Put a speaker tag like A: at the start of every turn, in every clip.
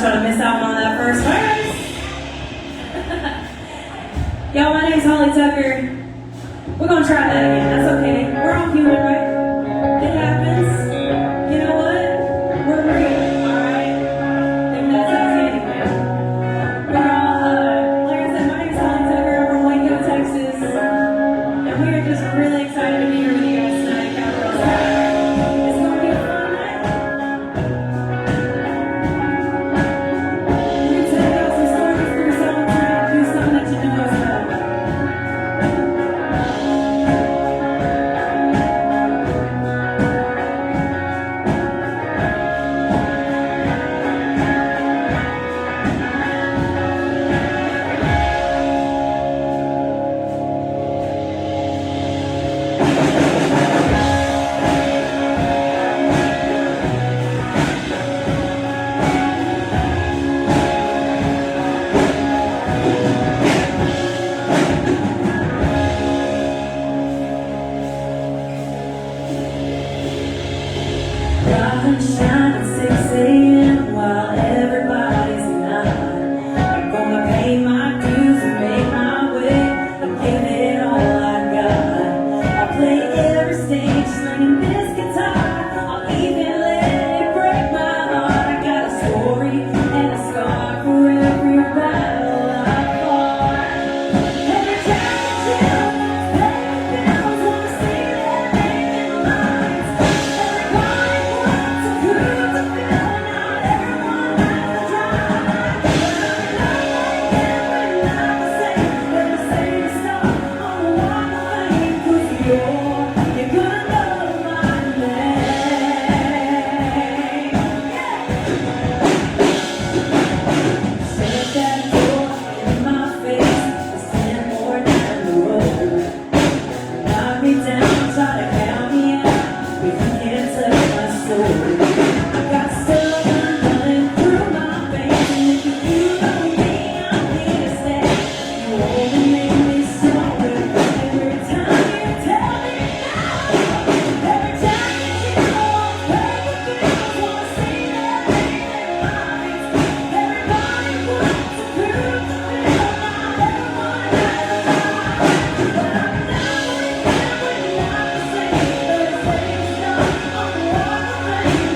A: want y'all to miss out on that first verse. Y'all, my name's Holly Tucker. We're gonna try that again. That's okay. We're all human, right? It happens. You know what? We're real, alright? If that's okay, man. We're all, like I said, my name's Holly Tucker. I'm from Waco, Texas. And we are just really excited to be here with you guys tonight, Cowgirls. It's gonna be a fun night. We're gonna tell y'all some stories for yourself tonight. Do something that you know is better. Shine at 6 a.m. while everybody's not. I'm gonna pay my dues and make my way and give it all I got. I'll play every stage, slinging this guitar. I'll even let it break my heart. I got a story and a scar for every battle I fought. Every time I chill, pay bills, wanna see that name in the lights. Everybody wants a crew to fill, not everyone has a job. But I'm not like every night I say, let me say the stuff on the walk of fame. 'Cause you're gonna know my name. Shut that door in my face, there's 10 more down the road. Knock me down, try to count me out, but you can't touch my soul. I got stuff running through my veins, and if you know me, I'm here to stay. You only make me stronger every time you tell me no. Every time you chill, perfect feels, wanna see that name in lights. Everybody wants a crew to fill, not everyone has a job. But I'm not like every night I say, let me say the stuff on the walk of fame.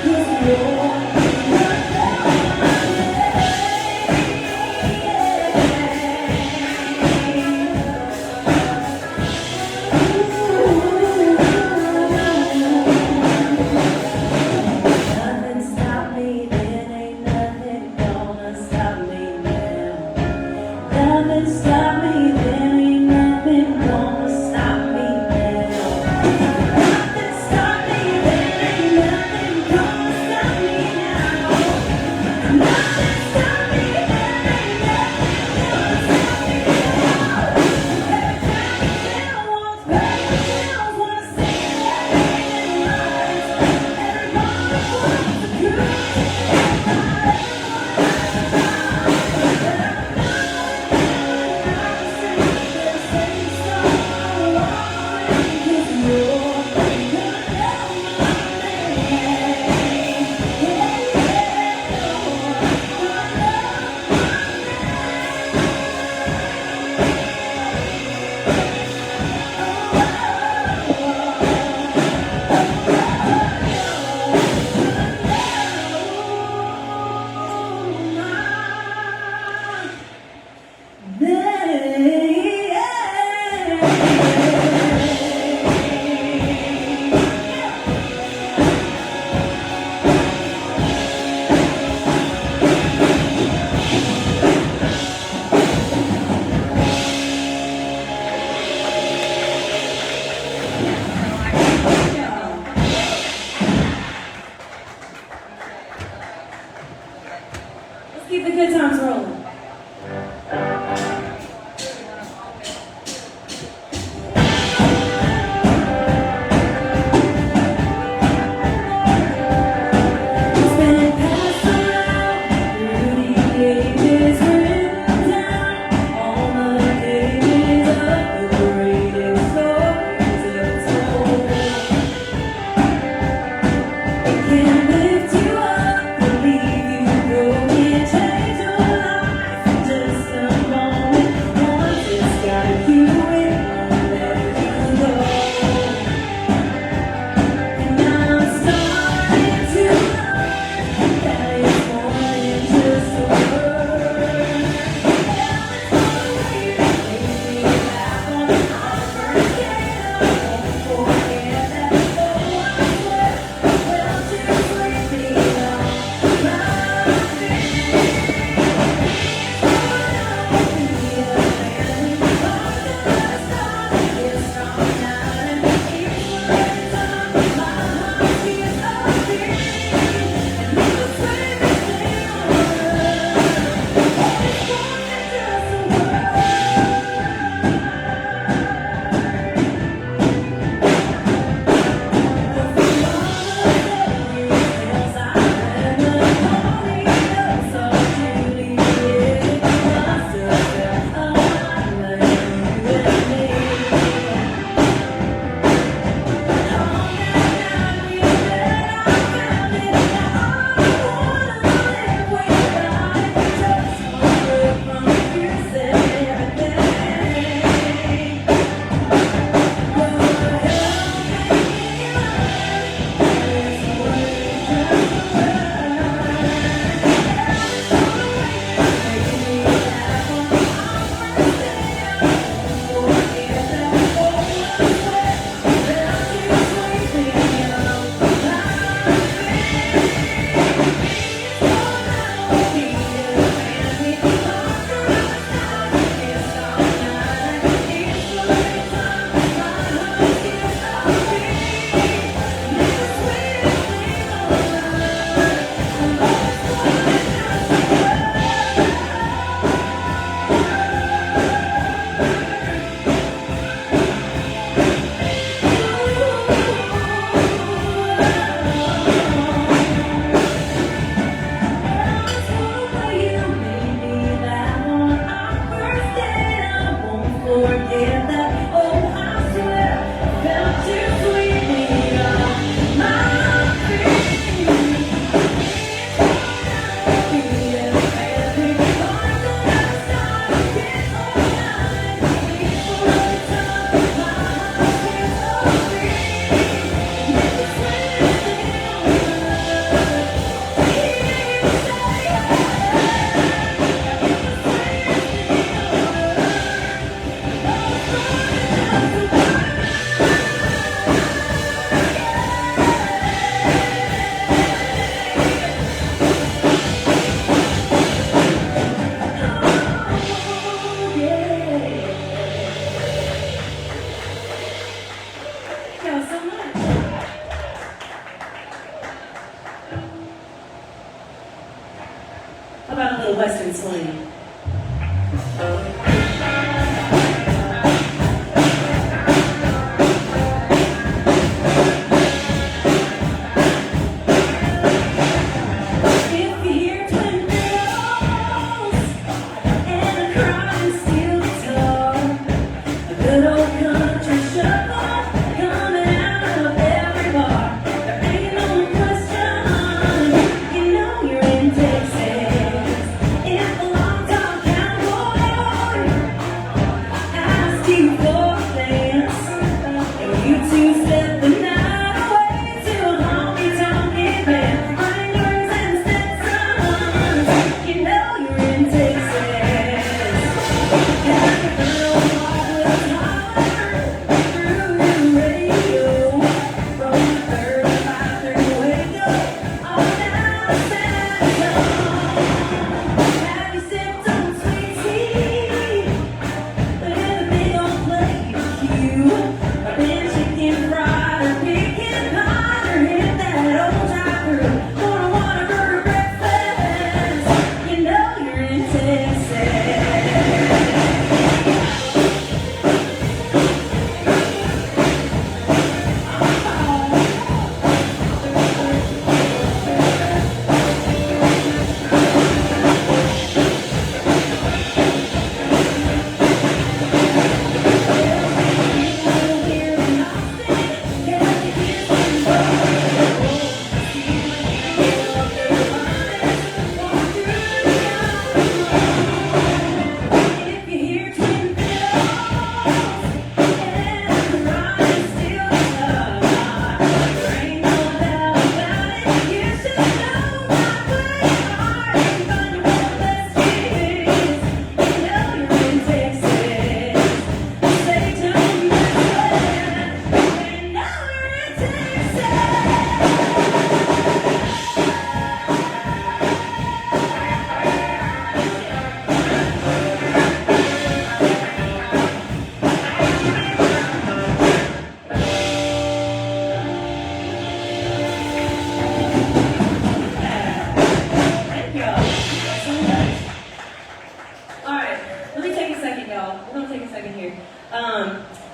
A: little Western swing.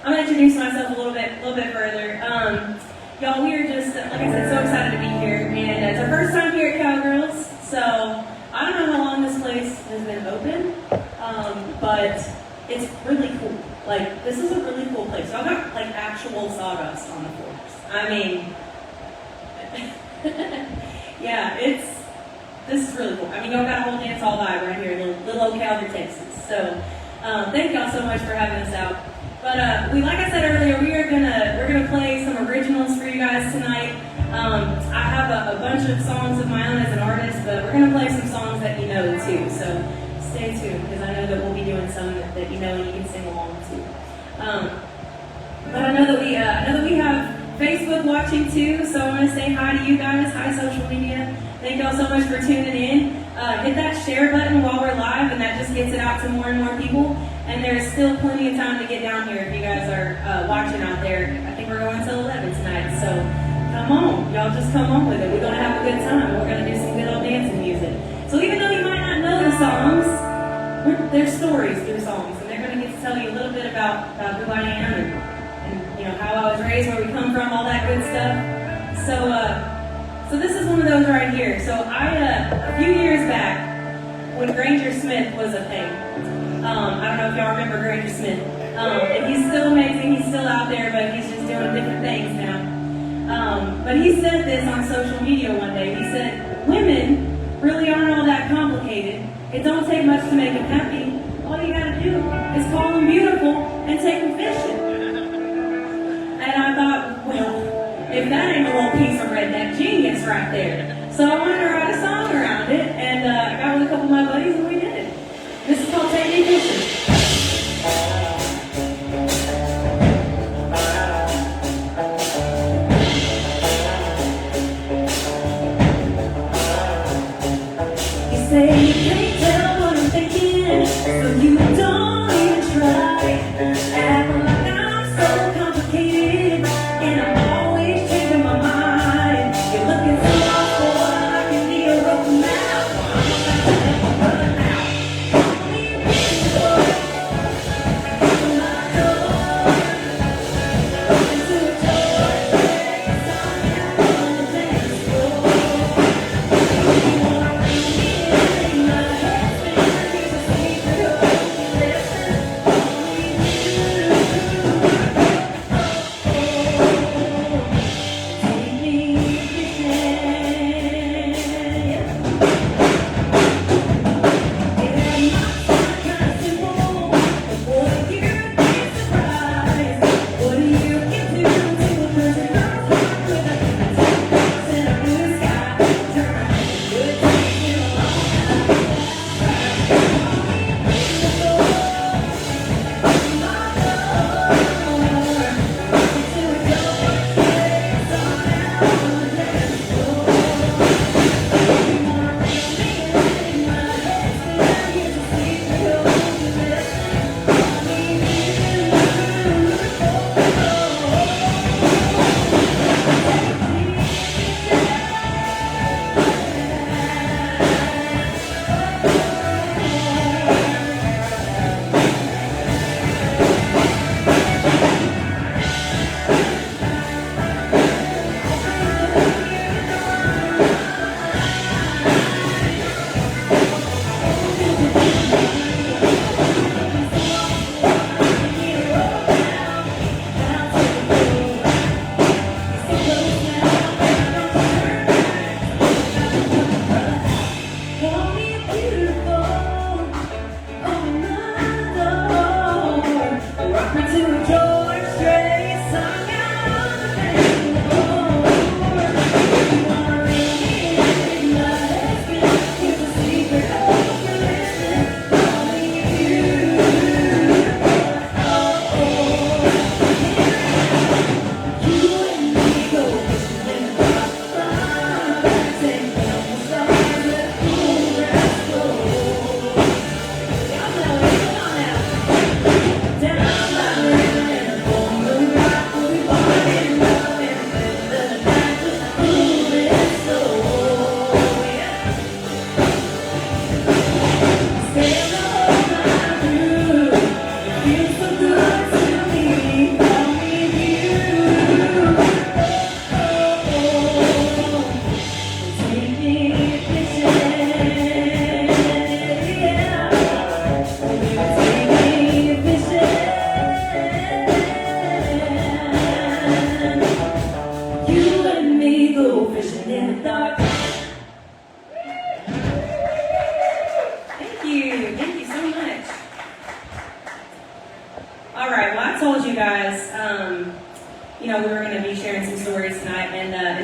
A: I'm going to introduce myself a little bit further. Y'all, we are just, like I said, so excited to be here, and it's our first time here at Cowgirls, so I don't know how long this place has been open, but it's really cool. Like, this is a really cool place. Y'all got, like, actual sawdust on the floors. I mean, yeah, this is really cool. I mean, y'all got a whole dance hall vibe right here in little old Calgary, Texas. So, thank y'all so much for having us out. But like I said earlier, we're gonna play some originals for you guys tonight. I have a bunch of songs of my own as an artist, but we're gonna play some songs that you know too. So stay tuned, because I know that we'll be doing some that you know and you can sing along to. But I know that we have Facebook watching too, so I want to say hi to you guys. Hi, social media. Thank y'all so much for tuning in. Hit that share button while we're live, and that just gets it out to more and more people. And there's still plenty of time to get down here if you guys are watching out there. I think we're going till 11 tonight, so come on. Y'all just come on with it. We're going to have a good time. We're going to do some good old dancing music. So even though you might not know the songs, there's stories through songs, and they're going to get to tell you a little bit about who I am and you know how I was raised, where we come from, all that good stuff. So this is one of those right here. So a few years back, when Granger Smith was a thing, I don't know if y'all remember Granger Smith, and he's still amazing, he's still out there, but he's just doing different things now. But he said this on social media one day. He said, women really aren't all that complicated. It don't take much to make them happy. All you gotta do is call them beautiful and take them fishing. And I thought, well, if that ain't a little piece of redneck genius right there. So I wanted to write a song around it, and I got with a couple of my buddies, and we did it. This is called Take Me Fishing. You say you can't tell what I'm thinking, so you don't even try. Act like I'm so complicated, and I'm always changing my mind. You're looking so awful, I can be a rope now.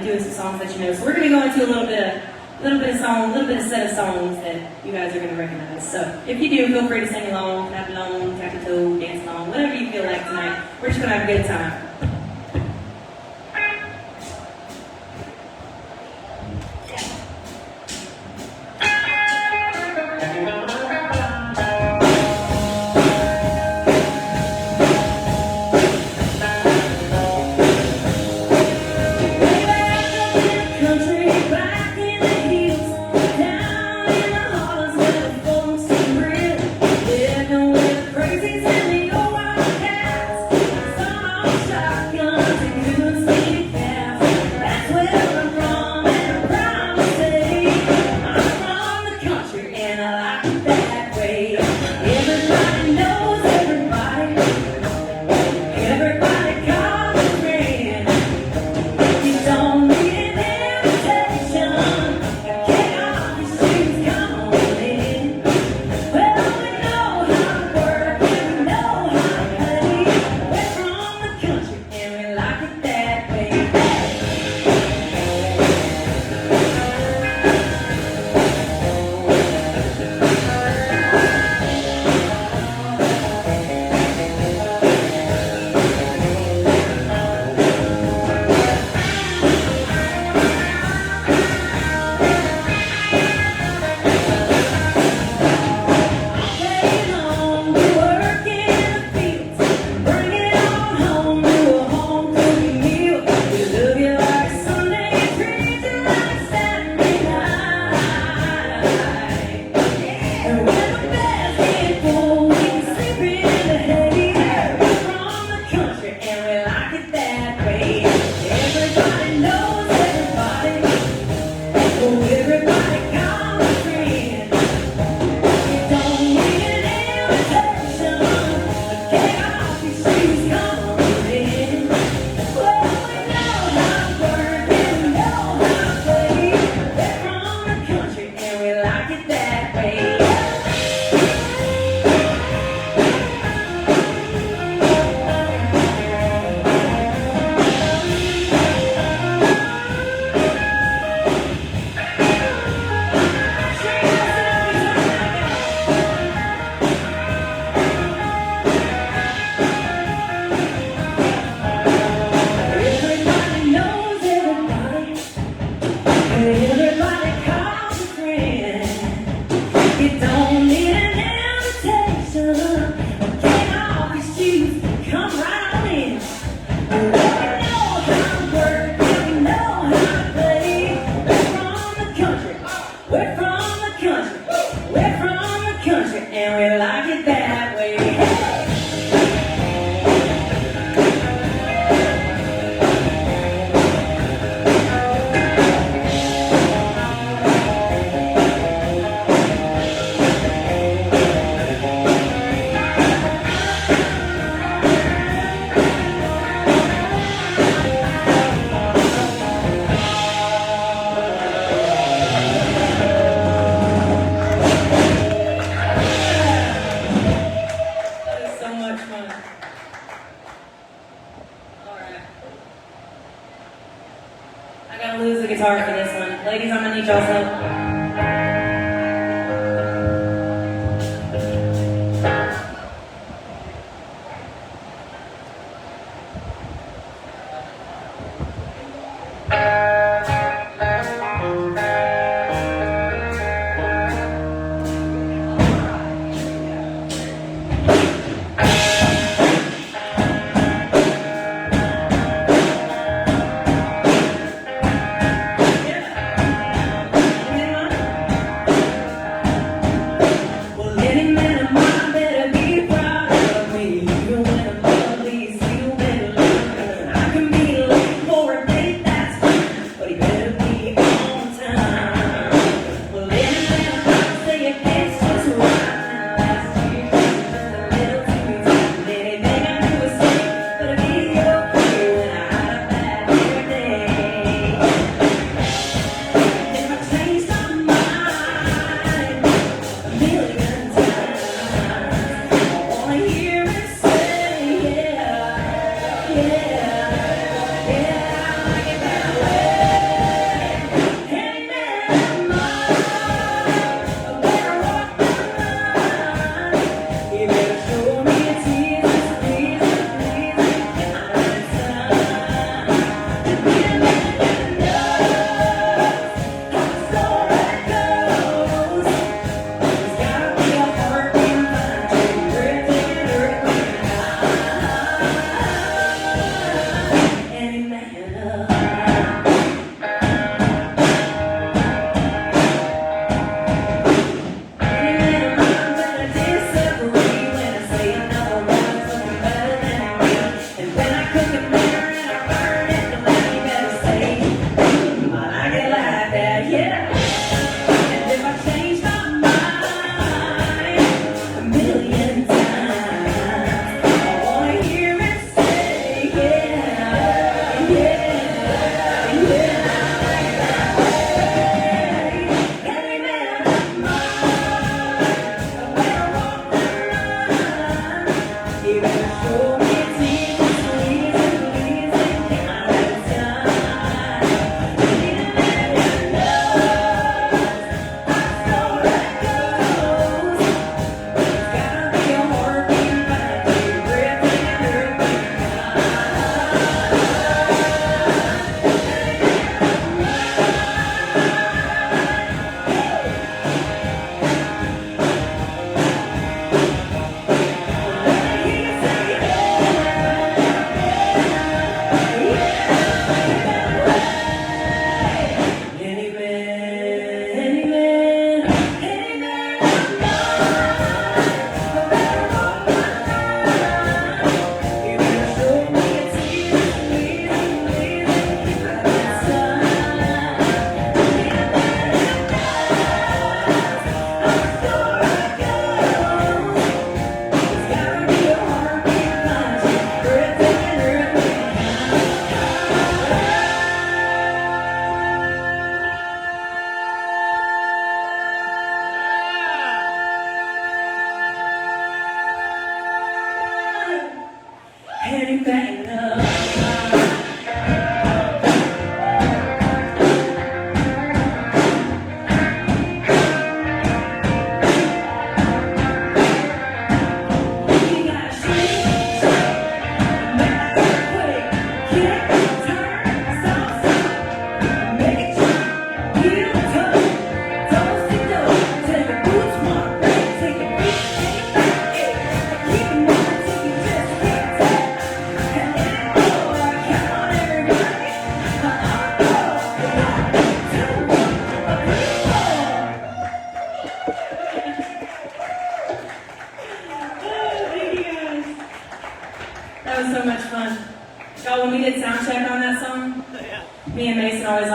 A: doing some songs that you know. So we're gonna go into a little bit of set of songs that you guys are gonna recognize. So if you do, feel free to sing along, clap along, tap your toe, dance along, whatever you feel like tonight. We're just gonna have a good time.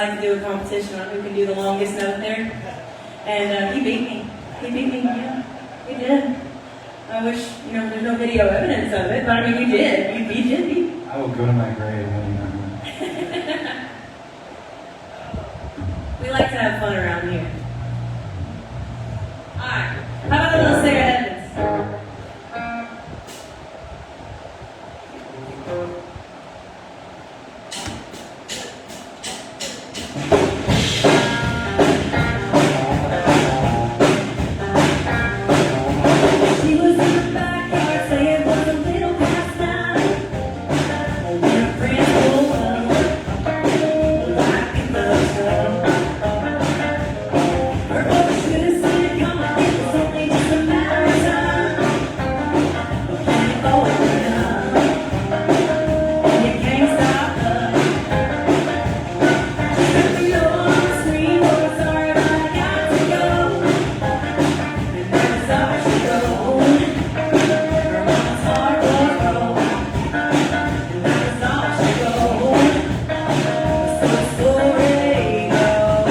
A: like to do a competition on who can do the longest note there. And he beat me. Yeah, he did. I wish, there's no video evidence of it, but I mean, you did. You did beat.
B: I will go to my grave when you know.
A: We like to have fun around here. Alright, how about a little Sarah Evans? She was in the backyard saying was a little past nine. When her friends pulled up, like in the sun. Her mother should have seen it coming. It was only just a matter of time. But when it goes down, and you can't stop her. She took the door on the screen, oh, sorry, but I got to go. And that's all she wrote. Her mama's heart was broke. And that's all she wrote. So the story goes.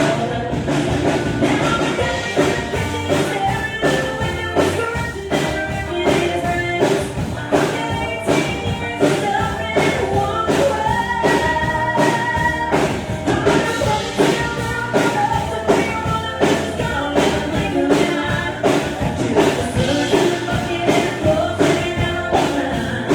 A: Now I'm standing in the kitchen, staring out the window, scratching at her everyday friends. After 18 years of suffering, walk away. I'm gonna put it down on the road to be one of those gone in the blink of an eye. She left the slush in the bucket and the clothes hanging down the line.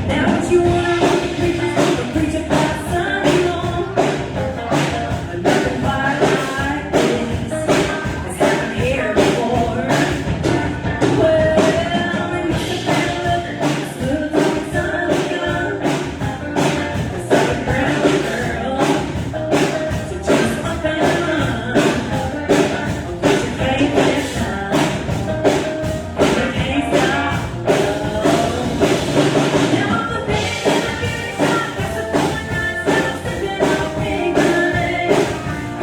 A: Now what you wanna run the preachers want to preach about Sunday long. But nothing quite like this has happened here before. Well, we must have been looking for this little talking son of a gun. This underground girl, so just up and run. Put your faith this time, and you can't stop. Now I'm the big and I get excited. Guess I'm going nights and I'm stepping off big money.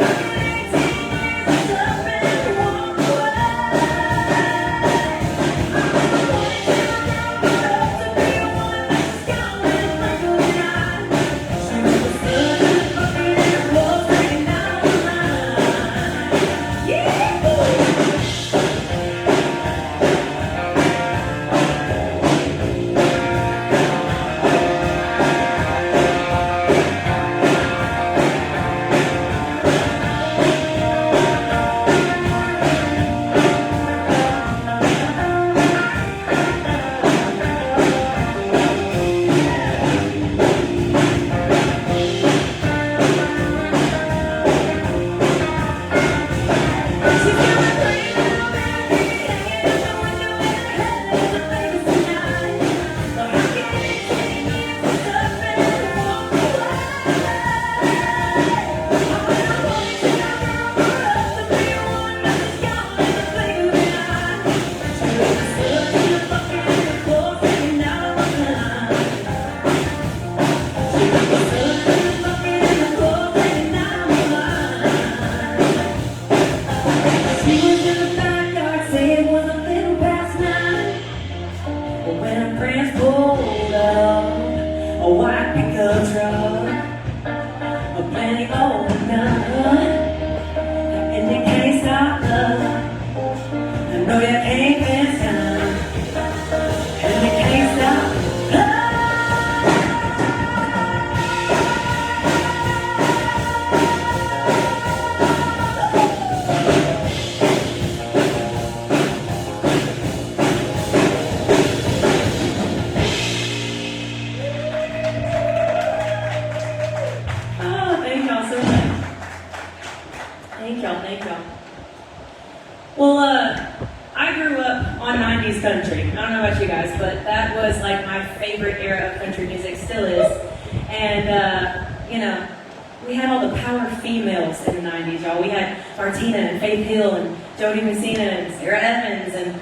A: After 18 years of suffering, walk away. I'm gonna put it down on the road to be one that's gone in the blink of an eye. She was the slush in the bucket and her clothes hanging down the line. Yeah! She's got a pretty little baby hanging out the window and her head is the biggest tonight. But how can 18 years of suffering walk away? I'm gonna put it down on the road to be one that's gone in the blink of an eye. She left the slush in the bucket and the clothes hanging down the line. She left the slush in the bucket and the clothes hanging down the line. She was in the backyard, say it was a little past nine. But when her friends pulled up a white pickup truck, a plenty old gun, and you can't stop love. I know you can't miss time, and you can't stop love. Oh, thank y'all so much. Thank y'all. Well, I grew up on 90s country. I don't know about you guys, but that was like my favorite era of country music, still is. And, we had all the power females in the 90s, y'all. We had Martina and Faith Hill and Jody Messina and Sarah Evans and,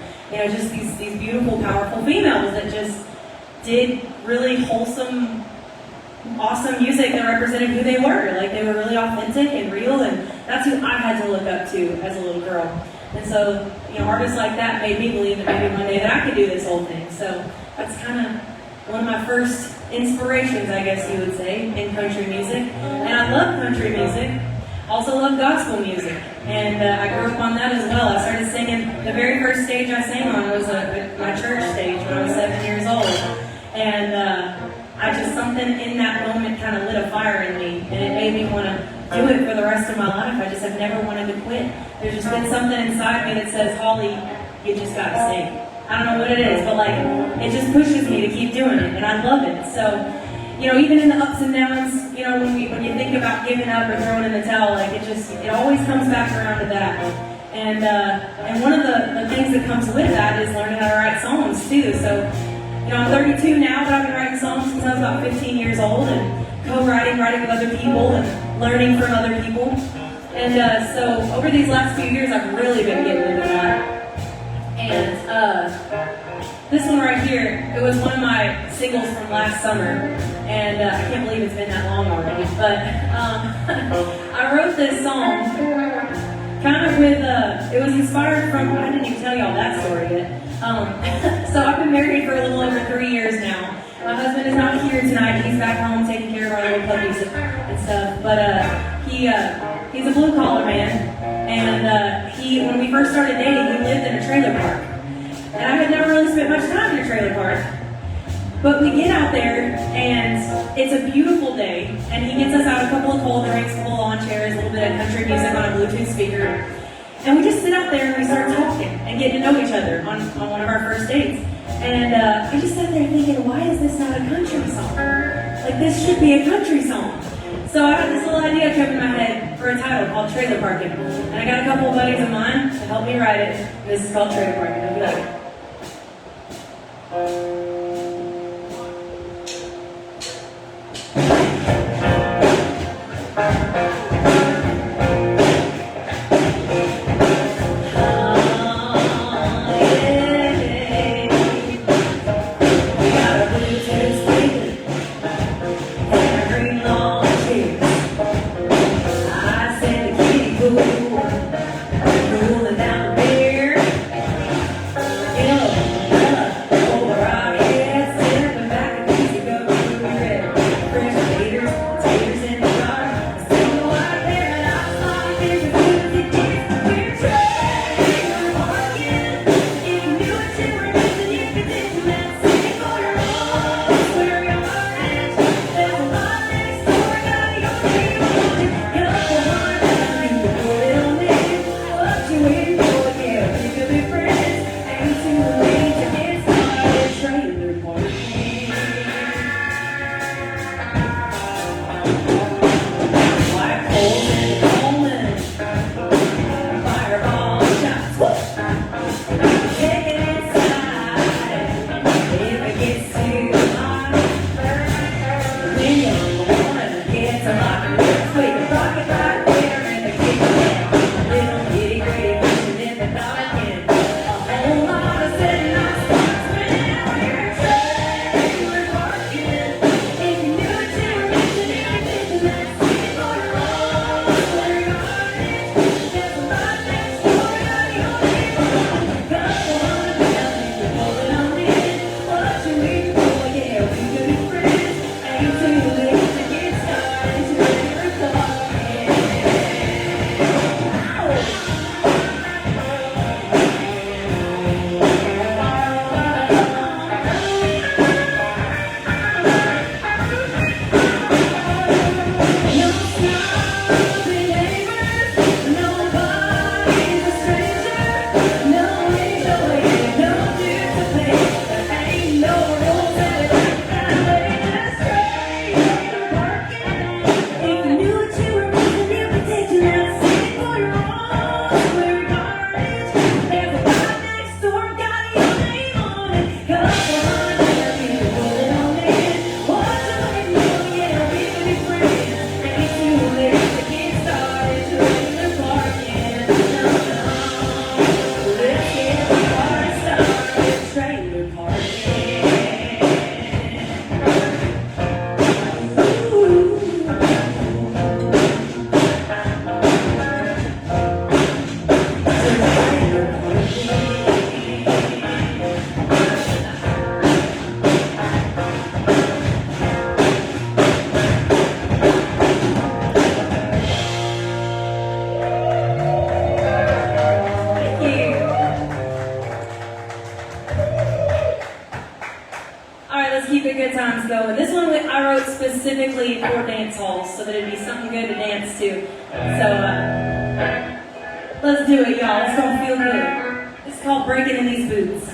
A: just these beautiful, powerful females that just did really wholesome, awesome music that represented who they were. Like, they were really authentic and real, and that's who I had to look up to as a little girl. And so, artists like that made me believe that maybe one day that I could do this whole thing. So that's kind of one of my first inspirations, I guess you would say, in country music. And I love country music. Also love gospel music. And I grew up on that as well. I started singing, the very first stage I sang on was my church stage when I was 7 years old. And something in that moment kind of lit a fire in me. And it made me want to do it for the rest of my life. I just have never wanted to quit. There's just been something inside me that says, Holly, you just got to sing. I don't know what it is, but it just pushes me to keep doing it, and I love it. So, even in the ups and downs, when you think about giving up or throwing in the towel, it always comes back around to that. And one of the things that comes with that is learning how to write songs too. So, I'm 32 now, but I've been writing songs since I was about 15 years old, and writing with other people, and learning from other people. And so over these last few years, I've really been getting into that. And this one right here, it was one of my singles from last summer, and I can't believe it's been that long already, but I wrote this song kind of with, it was inspired from, I didn't even tell y'all that story yet. So I've been married for a little over 3 years now. My husband is not here tonight. He's back home taking care of our little puppies and stuff. But he's a blue-collar man. And when we first started dating, he lived in a trailer park. And I had never really spent much time in a trailer park. But we get out there, and it's a beautiful day. And he gets us out a couple of cold drinks, a couple of lawn chairs, a little bit of country music on a Bluetooth speaker. And we just sit out there and we start talking and getting to know each other on one of our first dates. And I just sat there thinking, why is this not a country song? This should be a country song. So I had this little idea come in my head for a title called Trailer Parking. And I got a couple of buddies of mine to help me write it. This is called Trailer Parking. It'll be like it. Fresh All right, let's keep the good times going. This one I wrote specifically for dance halls so that it'd be something good to dance to. So let's do it, y'all. It's gonna feel good. It's called Breaking in These Boots.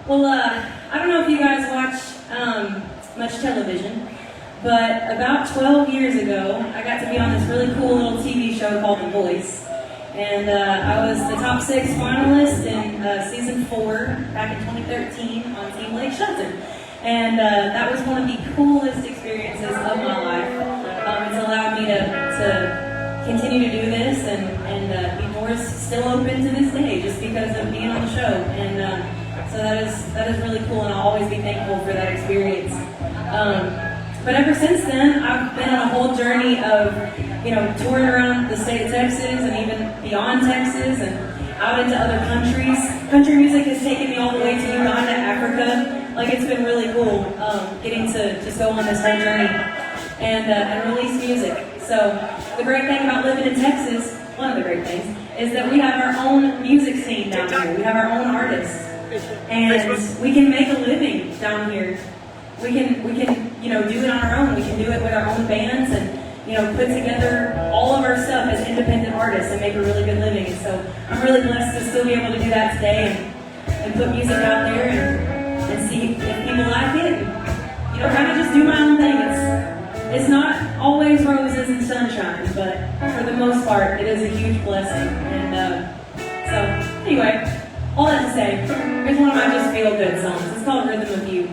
A: Well, I don't know if you guys watch much television, but about 12 years ago, I got to be on this really cool little TV show called The Voice. And I was the top 6 finalist in season 4 back in 2013 on Team Lake Shelton. And that was one of the coolest experiences of my life. It's allowed me to continue to do this, and the doors still open to this day just because of being on the show. And so that is really cool, and I'll always be thankful for that experience. But ever since then, I've been on a whole journey of, touring around the state of Texas and even beyond Texas and out into other countries. Country music has taken me all the way to Uganda, Africa. Like, it's been really cool getting to just go on this whole journey and release music. So the great thing about living in Texas, one of the great things, is that we have our own music scene down here. We have our own artists. And we can make a living down here. We can do it on our own. We can do it with our own bands and, put together all of our stuff as independent artists and make a really good living. And so I'm really blessed to still be able to do that today and put music out there and see if people like it. And, kind of just do my own thing. sunshine, but for the most part, it is a huge blessing. And so, anyway, all that to say, here's one of my just feel good songs. It's called Rhythm of You.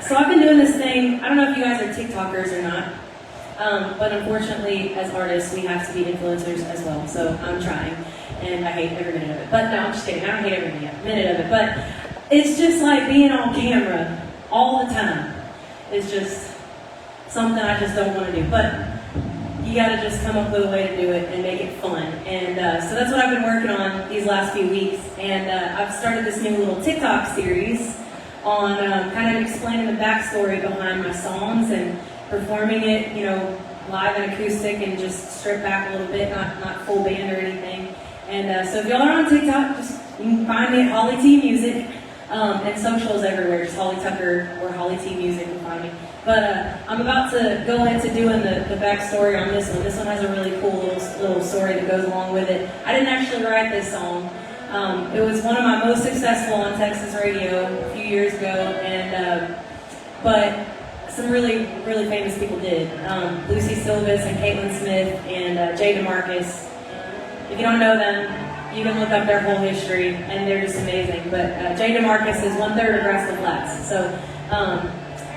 A: So I've been doing this thing, I don't know if you guys are TikTokers or not, but unfortunately as artists we have to be influencers as well, so I'm trying, and I hate every minute of it. But no, I'm just kidding, I don't hate every minute of it, but it's just like being on camera all the time. It's just something I just don't want to do, but you gotta just come up with a way to do it and make it fun. And so that's what I've been working on these last few weeks, and I've started this new little TikTok series on kind of explaining the backstory behind my songs and performing it, you know, live and acoustic and just stripped back a little bit, not full band or anything. And so if y'all are on TikTok, just you can find me at Holly T Music, and socials everywhere, just Holly Tucker or Holly T Music, you can find me. But I'm about to go into doing the backstory on this one. This one has a really cool little story that goes along with it. I didn't actually write this song. It was one of my most successful on Texas radio a few years ago, and but some really, really famous people did. Lucy Silvis and Caitlin Smith and Jay DeMarcus. If you don't know them, you can look up their whole history, and they're just amazing. But Jay DeMarcus is 1/3 of Rascal Flats, so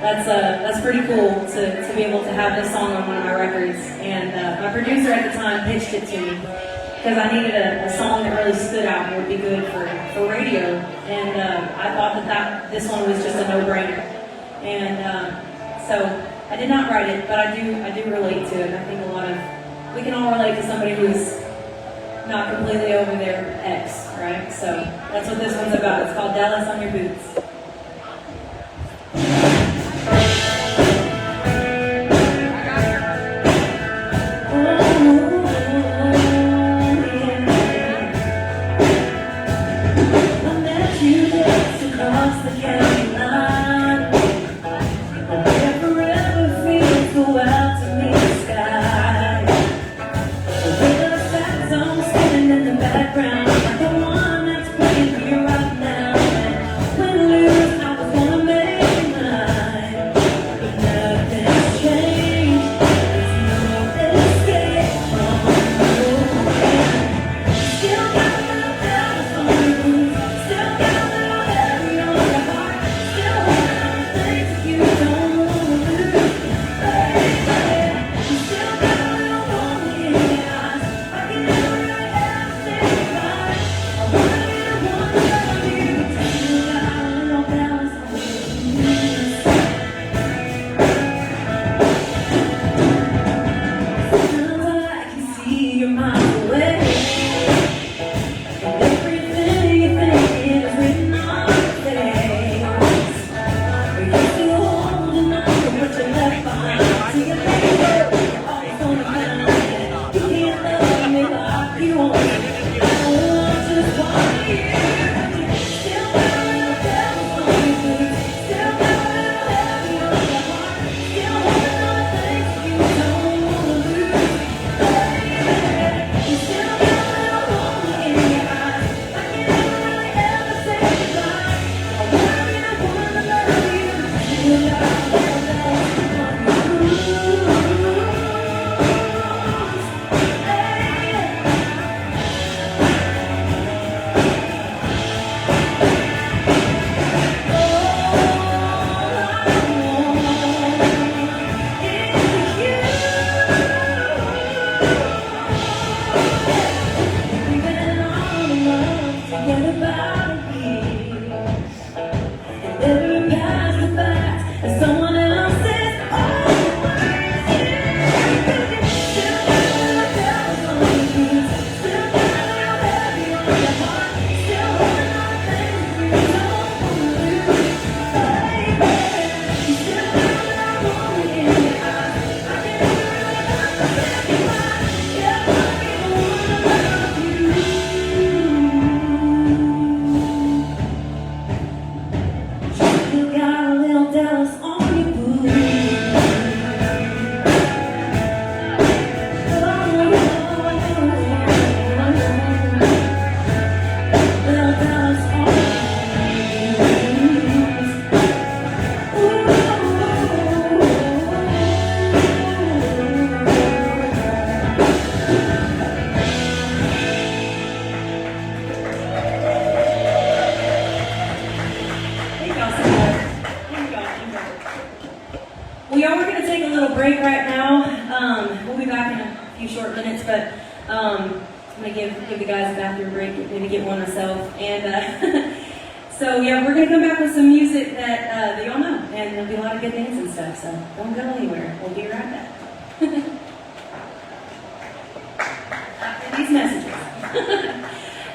A: that's pretty cool to be able to have this song on one of my records. And my producer at the time pitched it to me because I needed a song that really stood out and would be good for radio. And I thought that this one was just a no-brainer. And so I did not write it, but I do relate to it. I think we can all relate to somebody who's not completely over their ex, right? So that's what this one's about. It's called Dallas on Your Boots. I met you just across the county line. Where forever feels go out to meet the sky. With a fat song spinning in the background, like the one that's playing here right now. And when I lose, I was gonna make it mine. But nothing's changed. There's no escape from you. Still got a little Dallas on your boots. Still got a little heavy on your heart. Still holding on to things that you don't wanna lose. Baby, you still got a little lonely in your eyes. I can never really ever say goodbye. I wanna be the one to love you. Still got a little Dallas on your boots. Sometimes I can see you're miles away. And everything you think is written on your face. Are you still holding on to what you left behind? See you later, you're always gonna find it. You can't love me like you want me. I don't want just one of you. Still got a little Dallas on your boots. Still got a little heavy on your heart. Still holding on to things you don't wanna lose. Baby, you still got a little lonely in your eyes. I can never really ever say goodbye. I wanna be the one to love you. Still got a little Dallas on your boots. We've been on and on together about a year. And every past the fact that someone else's always here. Still got a little Dallas on your boots. Still got a little heavy on your heart. Still holding on to things you don't wanna lose. Baby, you still got a little lonely in your eyes. I can never really ever say goodbye. Yeah, I'll be the one to love you. Still got a little Dallas on your boots. Little Dallas on Thank y'all so much. Thank y'all. We are going to take a little break right now. We'll be back in a few short minutes, but I'm going to give the guys a bathroom break, maybe get one myself. And so, yeah, we're going to come back with some music that y'all know, and there'll be a lot of good things and stuff, so don't go anywhere. We'll be right back. After these messages.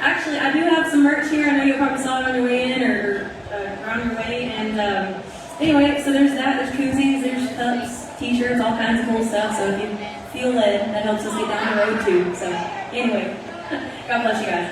A: Actually, I do have some merch here. I know you probably saw it on your way in or around your way. And anyway, so there's that. There's koozies, there's cups, t-shirts, all kinds of cool stuff. So if you feel led, that helps us get down the road too. So anyway, God bless you guys.